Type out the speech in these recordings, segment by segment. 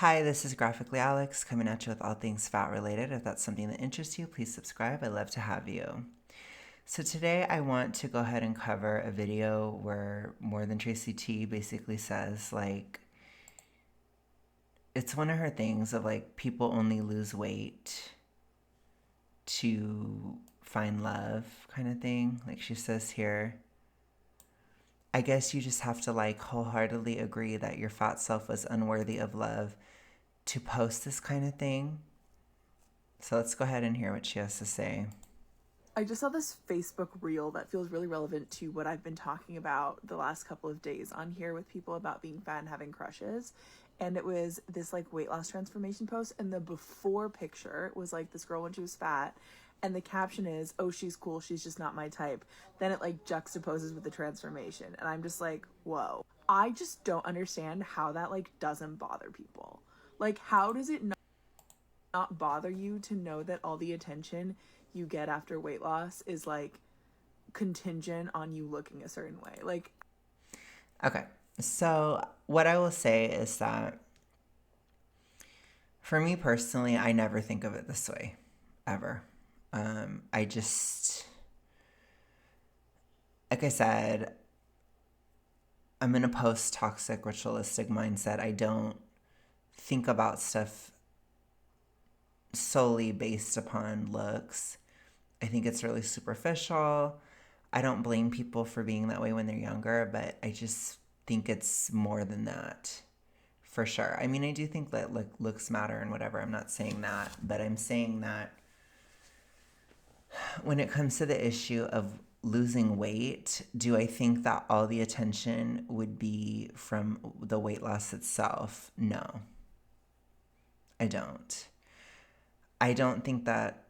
Hi, this is Graphically Alex coming at you with all things fat related. If that's something that interests you, please subscribe. I'd love to have you. So today I want to go ahead and cover a video where More Than Tracy T basically says it's one of her things of people only lose weight to find love kind of thing. Like she says here, I guess you just have to wholeheartedly agree that your fat self was unworthy of love to post this kind of thing. So let's go ahead and hear what she has to say. I just saw this Facebook reel that feels really relevant to what I've been talking about the last couple of days on here with people about being fat and having crushes. And it was this weight loss transformation post. And the before picture was this girl when she was fat. And the caption is, "Oh, she's cool. She's just not my type." Then it juxtaposes with the transformation. And I'm just like, whoa. I just don't understand how that doesn't bother people. How does it not bother you to know that all the attention you get after weight loss is contingent on you looking a certain way? Okay, so what I will say is that for me personally, I never think of it this way, ever. I just, like I said, I'm in a post toxic ritualistic mindset. I don't think about stuff solely based upon looks. I think it's really superficial. I don't blame people for being that way when they're younger, but I just think it's more than that. For sure. I mean, I do think that looks matter and whatever. I'm not saying that, but I'm saying that when it comes to the issue of losing weight, do I think that all the attention would be from the weight loss itself? No, I don't. I don't think that.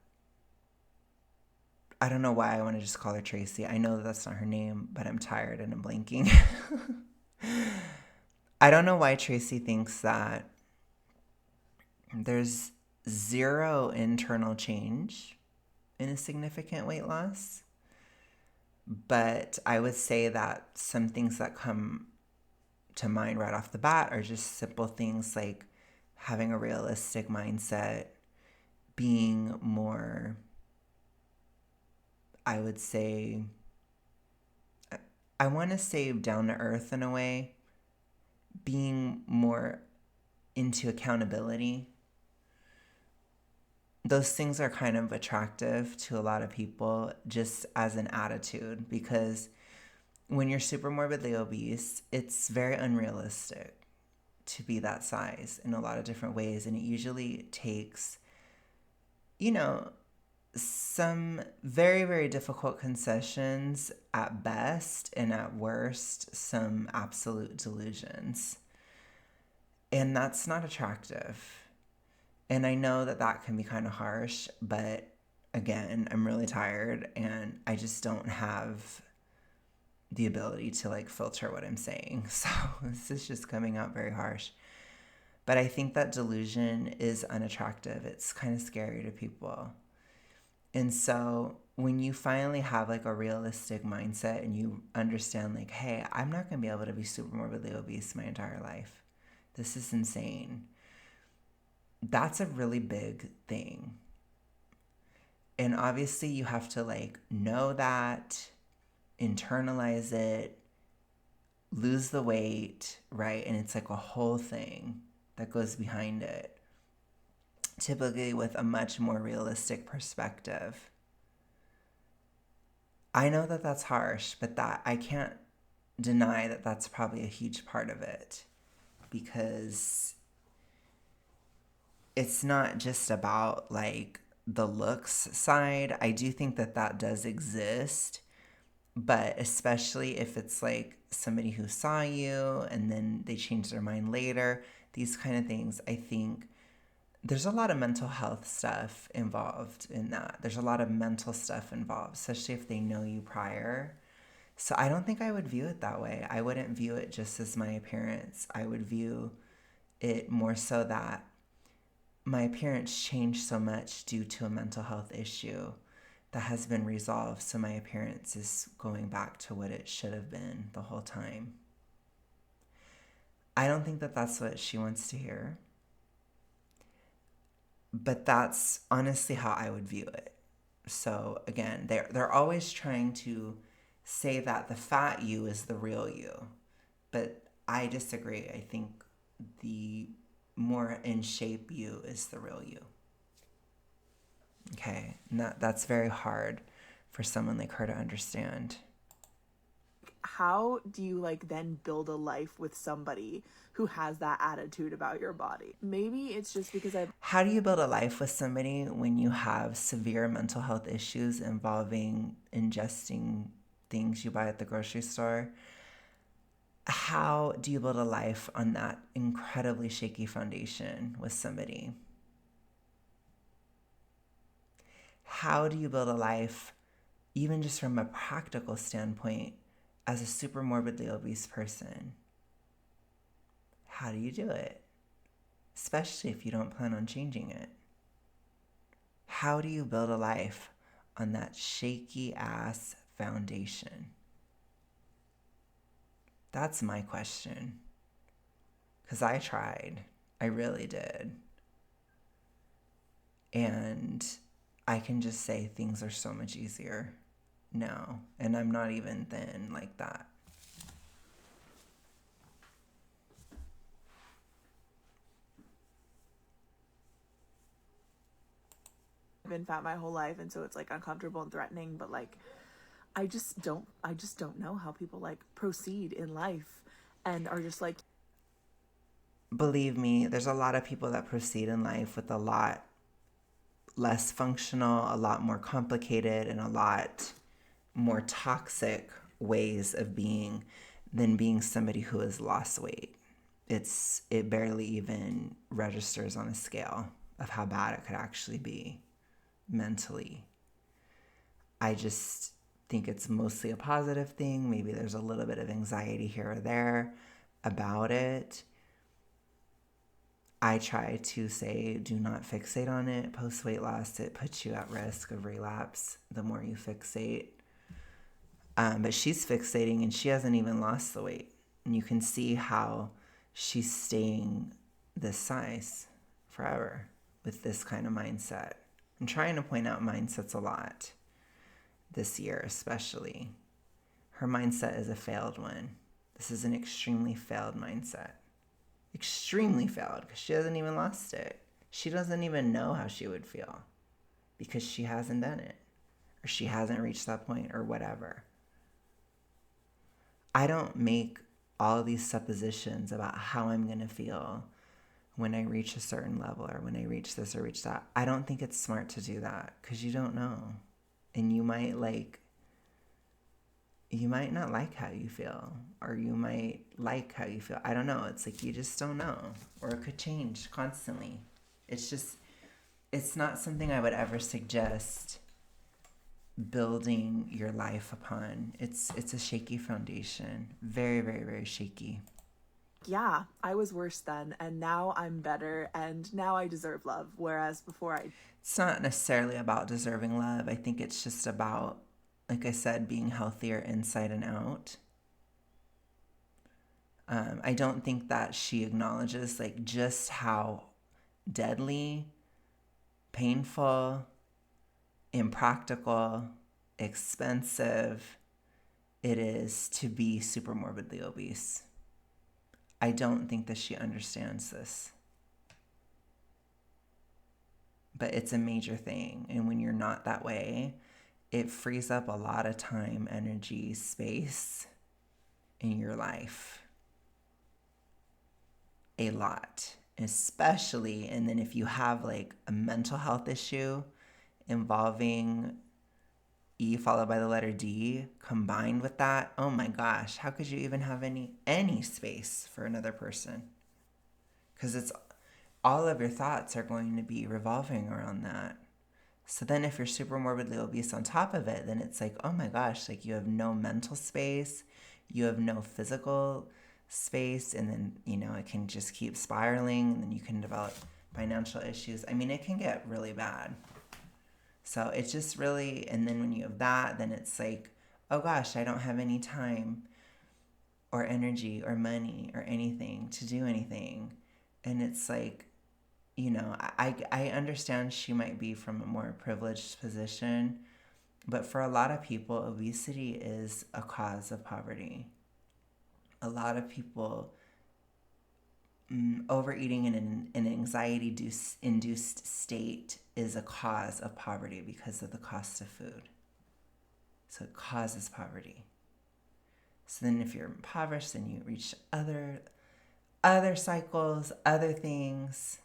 I don't know why I want to just call her Tracy. I know that that's not her name, but I'm tired and I'm blinking. I don't know why Tracy thinks that there's zero internal change in a significant weight loss. But I would say that some things that come to mind right off the bat are just simple things like having a realistic mindset, being more, I would say, I want to say down to earth in a way, being more into accountability. Those things are kind of attractive to a lot of people just as an attitude, because when you're super morbidly obese, it's very unrealistic to be that size in a lot of different ways. And it usually takes, you know, some very, very difficult concessions at best, and at worst, some absolute delusions. And that's not attractive. And I know that that can be kind of harsh, but again, I'm really tired and I just don't have the ability to filter what I'm saying. So this is just coming out very harsh. But I think that delusion is unattractive. It's kind of scary to people. And so when you finally have a realistic mindset and you understand hey, I'm not going to be able to be super morbidly obese my entire life. This is insane. That's a really big thing. And obviously you have to know that, internalize it, lose the weight, right? And it's a whole thing that goes behind it, typically with a much more realistic perspective. I know that that's harsh, but that I can't deny that that's probably a huge part of it, because it's not just about the looks side. I do think that that does exist, but especially if it's somebody who saw you and then they change their mind later, these kind of things, I think there's a lot of mental health stuff involved in that. There's a lot of mental stuff involved, especially if they know you prior. So I don't think I would view it that way. I wouldn't view it just as my appearance. I would view it more so that my appearance changed so much due to a mental health issue that has been resolved. So my appearance is going back to what it should have been the whole time. I don't think that that's what she wants to hear. But that's honestly how I would view it. So again, they're always trying to say that the fat you is the real you. But I disagree. I think the more in shape you is the real you. Okay, and that's very hard for someone like her to understand. How do you like then build a life with somebody who has that attitude about your body? Maybe it's just because I've How do you build a life with somebody when you have severe mental health issues involving ingesting things you buy at the grocery store? How do you build a life on that incredibly shaky foundation with somebody? How do you build a life, even just from a practical standpoint, as a super morbidly obese person? How do you do it? Especially if you don't plan on changing it. How do you build a life on that shaky ass foundation? That's my question. Because I tried. I really did. And I can just say things are so much easier now. And I'm not even thin like that. been fat my whole life, and so it's like uncomfortable and threatening, but like I just don't know how people like proceed in life and are just like, Believe me, there's a lot of people that proceed in life with a lot less functional, a lot more complicated, and a lot more toxic ways of being than being somebody who has lost weight. It barely even registers on a scale of how bad it could actually be mentally. I just think it's mostly a positive thing. Maybe there's a little bit of anxiety here or there about it. I try to say, do not fixate on it. Post weight loss, it puts you at risk of relapse the more you fixate. But she's fixating and she hasn't even lost the weight. And you can see how she's staying this size forever with this kind of mindset. I'm trying to point out mindsets a lot this year, especially. Her mindset is a failed one. This is an extremely failed mindset. Extremely failed because she hasn't even lost it. She doesn't even know how she would feel because she hasn't done it or she hasn't reached that point or whatever. I don't make all these suppositions about how I'm going to feel when I reach a certain level or when I reach this or reach that. I don't think it's smart to do that because you don't know. And you might not like how you feel or you might like how you feel. I don't know. It's like you just don't know, or it could change constantly. It's not something I would ever suggest building your life upon. It's a shaky foundation. Very, very, very shaky. yeah, I was worse then, and now I'm better, and now I deserve love, whereas before I It's not necessarily about deserving love. I think it's just about, like I said, being healthier inside and out. I don't think that she acknowledges like just how deadly, painful, impractical, expensive it is to be super morbidly obese. I don't think that she understands this. But it's a major thing. And when you're not that way, it frees up a lot of time, energy, space in your life. A lot. Especially, and then if you have like a mental health issue involving E followed by the letter D combined with that, oh my gosh, how could you even have any space for another person? Because it's all of your thoughts are going to be revolving around that. So then if you're super morbidly obese on top of it, then it's like, oh my gosh, like you have no mental space, you have no physical space, and then, it can just keep spiraling, and then you can develop financial issues. I mean, it can get really bad. So it's just really, and then when you have that, then it's like, oh gosh, I don't have any time or energy or money or anything to do anything. And it's like, I understand she might be from a more privileged position, but for a lot of people, obesity is a cause of poverty. A lot of people, overeating in an anxiety induced state is a cause of poverty because of the cost of food. So it causes poverty. So then if you're impoverished, then you reach other cycles, other things.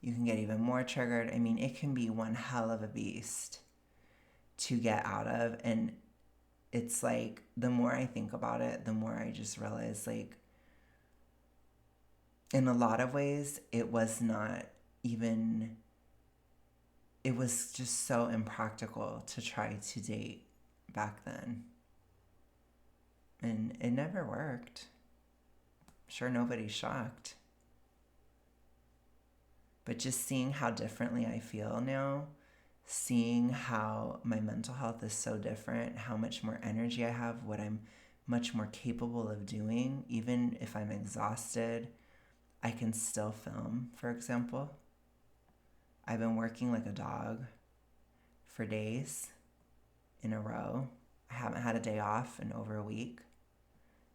You can get even more triggered. I mean, it can be one hell of a beast to get out of. And it's like, the more I think about it, the more I just realize, like, in a lot of ways, it was just so impractical to try to date back then. And it never worked. I'm sure nobody's shocked. But just seeing how differently I feel now, seeing how my mental health is so different, how much more energy I have, what I'm much more capable of doing, even if I'm exhausted, I can still film, for example. I've been working like a dog for days in a row. I haven't had a day off in over a week.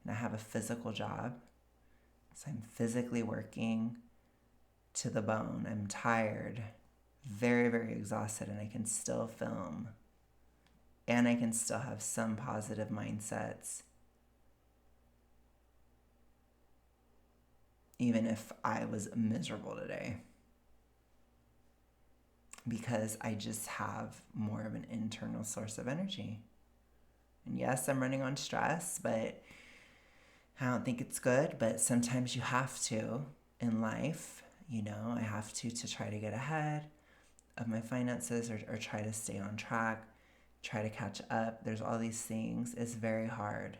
And I have a physical job. So I'm physically working to the bone. I'm tired, very, very exhausted, and I can still film. And I can still have some positive mindsets, even if I was miserable today. Because I just have more of an internal source of energy. And yes, I'm running on stress, but I don't think it's good. But sometimes you have to in life. I have to try to get ahead of my finances or try to stay on track, try to catch up. There's all these things. It's very hard.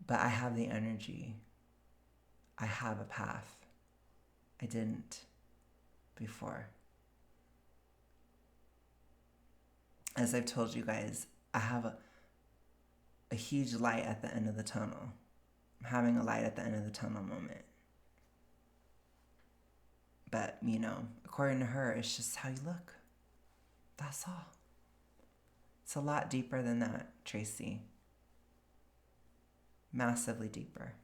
But I have the energy. I have a path. I didn't before. As I've told you guys, I have a huge light at the end of the tunnel. I'm having a light at the end of the tunnel moment. But, according to her, it's just how you look. That's all. It's a lot deeper than that, Tracy. Massively deeper.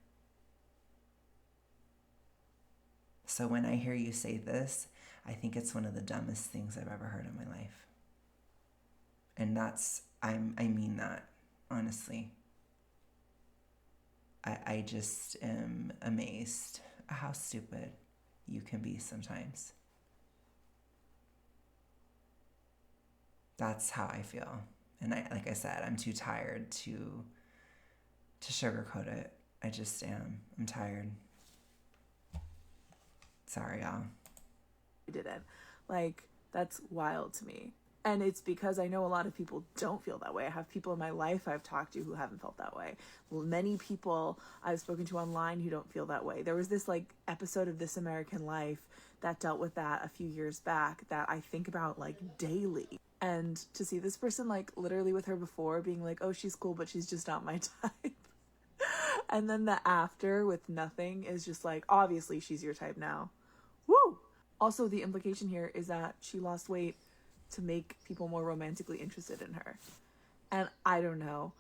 So when I hear you say this, I think it's one of the dumbest things I've ever heard in my life. And I mean that, honestly. I just am amazed at how stupid you can be sometimes. That's how I feel. And like I said, I'm too tired to sugarcoat it. I just am. I'm tired. Sorry, y'all. I didn't. That's wild to me. And it's because I know a lot of people don't feel that way. I have people in my life I've talked to who haven't felt that way. Many people I've spoken to online who don't feel that way. There was this episode of This American Life that dealt with that a few years back that I think about daily. And to see this person literally with her before being like, oh, she's cool, but she's just not my type. And then the after with nothing is just obviously she's your type now. Woo! Also, the implication here is that she lost weight to make people more romantically interested in her. And I don't know.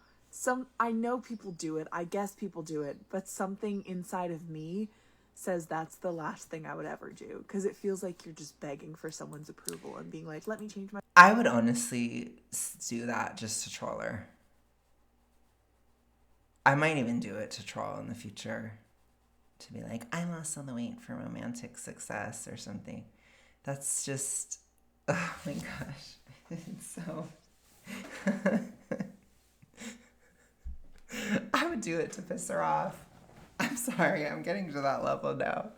I know people do it. I guess people do it. But something inside of me says that's the last thing I would ever do. Because it feels like you're just begging for someone's approval and being like, let me change my... I would honestly do that just to troll her. I might even do it to troll in the future. To be like, I lost all the weight for romantic success or something. That's just... Oh my gosh. It's so... I would do it to piss her off. I'm sorry, I'm getting to that level now.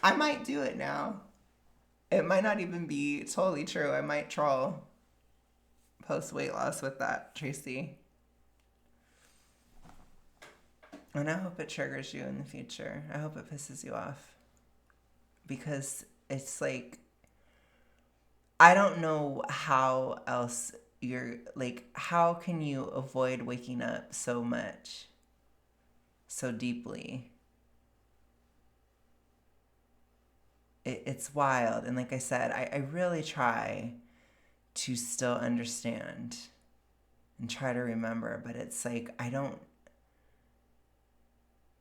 I might do it now. It might not even be totally true. I might troll post weight loss with that, Tracy. And I hope it triggers you in the future. I hope it pisses you off. Because it's I don't know how else you're how can you avoid waking up so much, so deeply? it's wild. And like I said, I really try to still understand and try to remember, but it's like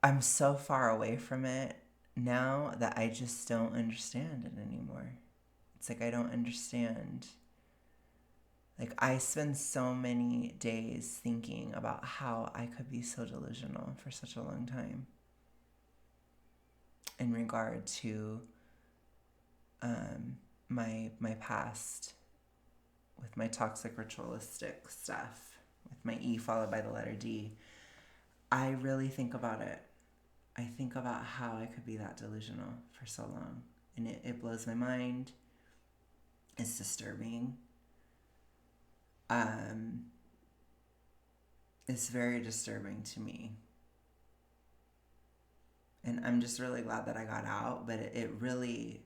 I'm so far away from it now that I just don't understand it anymore. It's like I don't understand. Like, I spend so many days thinking about how I could be so delusional for such a long time in regard to my past with my toxic ritualistic stuff, with my E followed by the letter D. I really think about it. I think about how I could be that delusional for so long. And it blows my mind. It's disturbing. It's very disturbing to me. And I'm just really glad that I got out, but it really,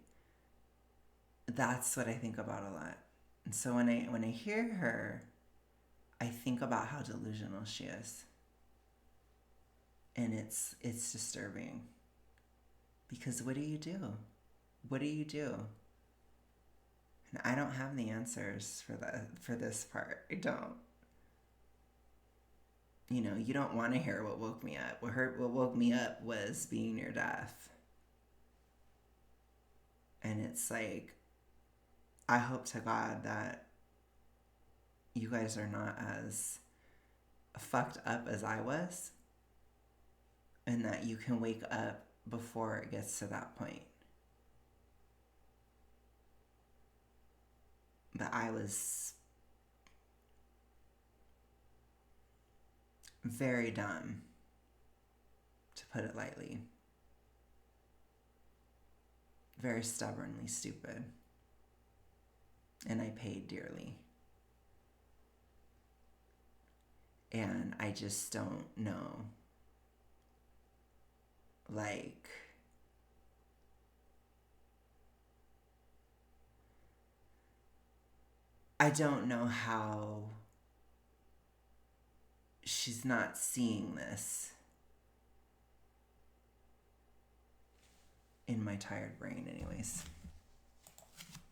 that's what I think about a lot. And so when I hear her, I think about how delusional she is. And it's disturbing. Because what do you do? What do you do? And I don't have the answers for this part. I don't. You know, you don't want to hear what woke me up. What woke me up was being near death. And it's like, I hope to God that you guys are not as fucked up as I was, and that you can wake up before it gets to that point. But I was very dumb, to put it lightly. Very stubbornly stupid. And I paid dearly. And I just don't know. Like, I don't know how she's not seeing this in my tired brain, anyways.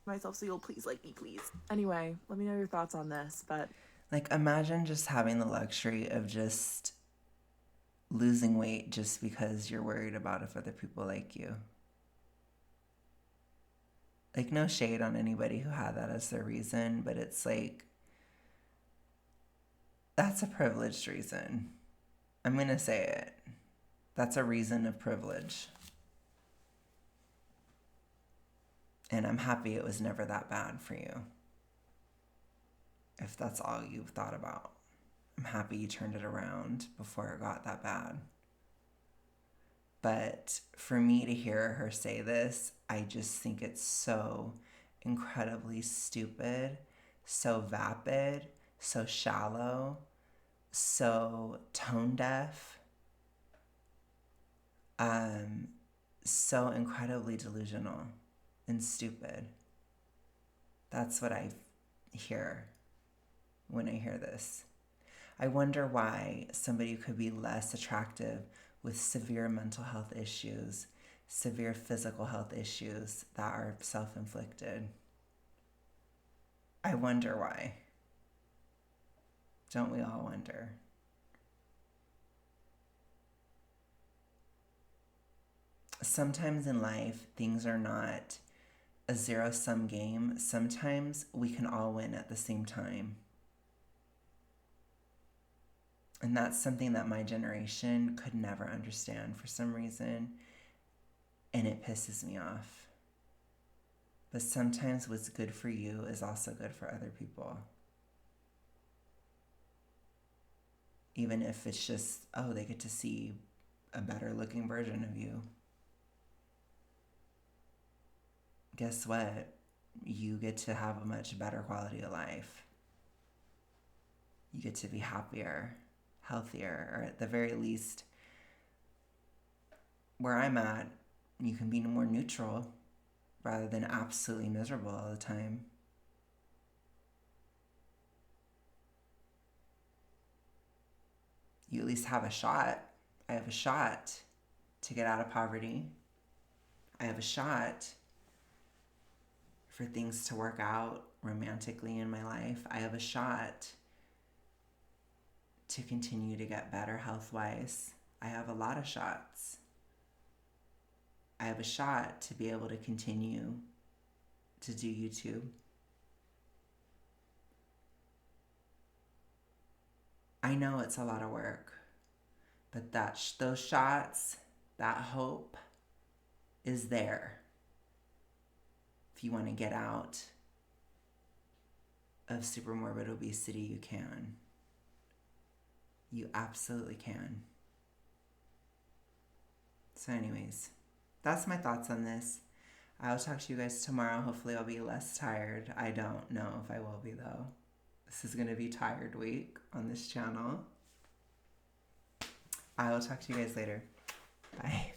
Myself, so you'll please like me, please. Anyway, let me know your thoughts on this. But like, imagine just having the luxury of just losing weight just because you're worried about if other people like you. Like, no shade on anybody who had that as their reason, but it's like, that's a privileged reason. I'm going to say it. That's a reason of privilege. And I'm happy it was never that bad for you. If that's all you've thought about. I'm happy you turned it around before it got that bad. But for me to hear her say this, I just think it's so incredibly stupid, so vapid, so shallow, so tone deaf, so incredibly delusional and stupid. That's what I hear when I hear this. I wonder why somebody could be less attractive with severe mental health issues, severe physical health issues that are self-inflicted. I wonder why. Don't we all wonder? Sometimes in life, things are not a zero-sum game. Sometimes we can all win at the same time. And that's something that my generation could never understand for some reason. And it pisses me off. But sometimes what's good for you is also good for other people. Even if it's just, oh, they get to see a better looking version of you. Guess what? You get to have a much better quality of life. You get to be happier, healthier, or at the very least, where I'm at, you can be more neutral rather than absolutely miserable all the time. You at least have a shot. I have a shot to get out of poverty. I have a shot for things to work out romantically in my life. I have a shot to continue to get better health-wise. I have a lot of shots. I have a shot to be able to continue to do YouTube. I know it's a lot of work, but those shots, that hope is there. If you want to get out of super morbid obesity, you can. You absolutely can. So anyways, that's my thoughts on this. I'll talk to you guys tomorrow. Hopefully I'll be less tired. I don't know if I will be though. This is going to be tired week on this channel. I will talk to you guys later. Bye.